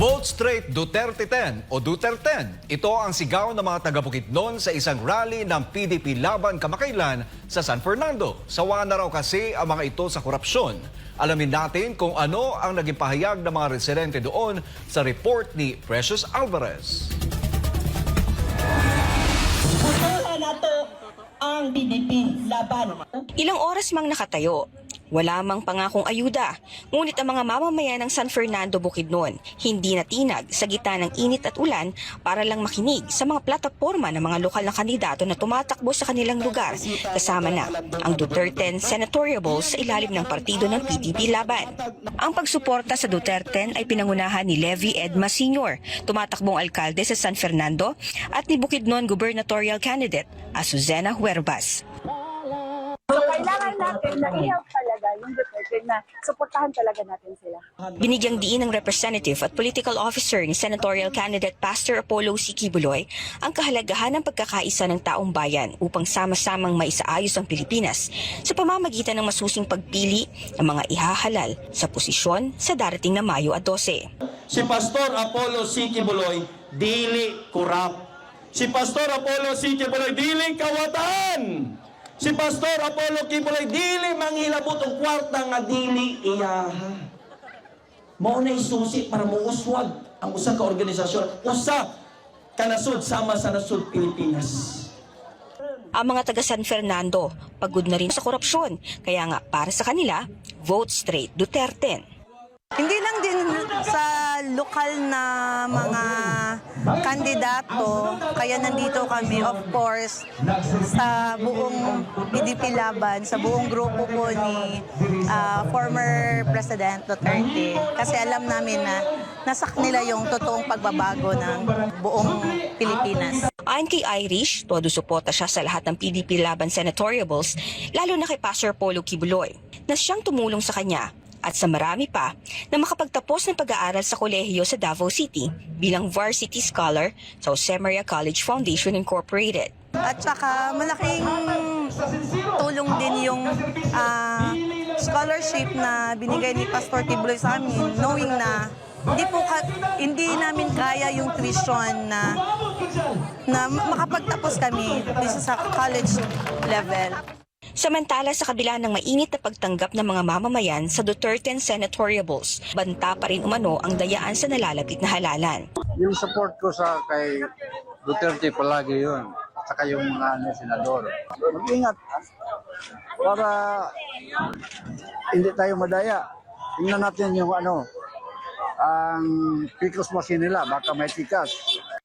Vote Straight Duterte 10 o Duterten. Ito ang sigaw ng mga taga-Bukidnon sa isang rally ng PDP laban kamakailan sa San Fernando. Sawa na raw kasi ang mga ito sa korupsyon. Alamin natin kung ano ang naging pahayag ng mga residente doon sa report ni Precious Alvarez. Putuhan nato ang PDP laban. Ilang oras mang nakatayo, wala mang pangakong ayuda. Ngunit ang mga mamamayan ng San Fernando, Bukidnon, hindi natinag sa gitna ng init at ulan para lang makinig sa mga plataporma ng mga lokal na kandidato na tumatakbo sa kanilang lugar. Kasama na ang Duterte senatoriable sa ilalim ng partido ng PDP laban. Ang pagsuporta sa Duterte ay pinangunahan ni Levi Edma Sr., tumatakbong alkalde sa San Fernando, at ni Bukidnon gubernatorial candidate Azucena Huervas. So kailangan natin na i-help talaga yung Duterte na suportahan talaga natin sila. Binigyang diin ng representative at political officer ni senatorial candidate Pastor Apollo C. Kibuloy ang kahalagahan ng pagkakaisa ng taong bayan upang sama-samang maisaayos ang Pilipinas sa pamamagitan ng masusing pagpili ng mga ihahalal sa posisyon sa darating na Mayo 12. Si Pastor Apollo C. Kibuloy, dili kurap. Si Pastor Apollo C. Kibuloy, dili kawatan. Si Pastor Apollo Kibuloy, dili manghilabot ang kwarta nga dili iyaha. Mao na isusi para muuswag ang usa ka organisasyon, usa ka nasud sama sa nasud Pilipinas. Ang mga taga San Fernando, pagod na rin sa korupsyon, kaya nga para sa kanila, vote straight Duterte. Hindi lang din sa lokal na mga kandidato, kaya nandito kami, of course, sa buong PDP laban, sa buong grupo po ni former President Duterte. Kasi alam namin na nasa kanila yung totoong pagbabago ng buong Pilipinas. Ayon kay Irish, todo suporta siya sa lahat ng PDP laban senatoriables, lalo na kay Pastor Apollo Kibuloy, na siyang tumulong sa kanya at sa marami pa na makapagtapos ng pag-aaral sa kolehiyo sa Davao City bilang varsity scholar sa Jose Maria College Foundation Incorporated. At saka malaking tulong din yung scholarship na binigay ni Pastor Kibuloy sa amin, knowing na hindi namin kaya yung tuition na makapagtapos kami dito sa college level. Samantala, sa kabila ng mainit na pagtanggap ng mga mamamayan sa Duterte senatoriables, banta pa rin umano ang dayaan sa nalalapit na halalan. Yung support ko sa kay Duterte palagi yun, at saka yung mga senador. Mag-ingat para hindi tayo madaya. Tingnan natin yung ang picos machine nila, baka may tikas.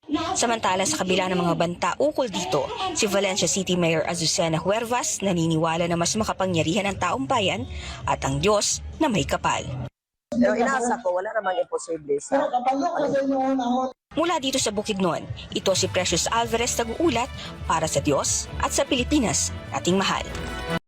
Samantala, sa kabila ng mga banta ukol dito, si Valencia City Mayor Azucena Huervas naniniwala na mas makapangyarihan ang taong bayan at ang Diyos na may kapal. Pero inaasa ko, wala namang imposible sa Mula dito sa Bukidnon, ito si Precious Alvarez nag-uulat para sa Diyos at sa Pilipinas nating mahal.